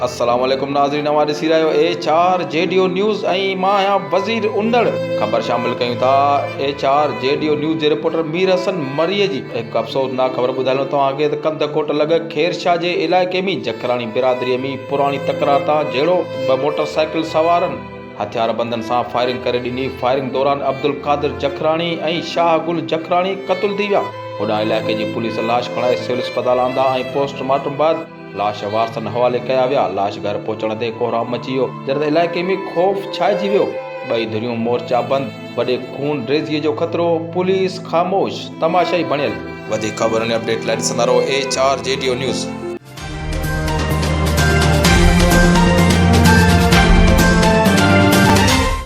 अस्सलाम वालेकुम नाज़रीन, अवां ॾिसी रहियो HR JDO न्यूज़ ऐं मां आहियां वज़ीर उंदड़। ख़बर शामिल कयूं था HR JDO न्यूज़ जे रिपोर्टर मीर हसन मरीअ जी हिकु अफ़सोसनाक ख़बर ॿुधायूं तव्हांखे त कंदकोट लॻ खेरशाह जे इलाइक़े में जखराणी बिरादरीअ में पुराणी तकरार तां जहिड़ो ॿ मोटरसाइकिल सवारनि हथियार बंदनि सां फायरिंग करे ॾिनी। फायरिंग दौरान अब्दुल कादिर जखराणी ऐं शाह गुल जखराणी क़तल थी विया। होॾां इलाइक़े जी पुलिस लाश खणाए सिविल अस्पताल आंदा ऐं पोस्टमार्टम बाद लाश वारसनि हवाले कया विया। लाश घर पहुचण ते कोहराम मची वियो जॾहिं त इलाइक़े में खौफ़ छाइजी वियो। ॿई धुरियूं मोर्चा बंदि, वॾे खून रेज़ीअ जो ख़तरो, पुलिस ख़ामोश, तमाशाई बणियल। वधीक ख़बरुनि अपडेट लाइ ॾिसंदा रहो HR JDO न्यूज़।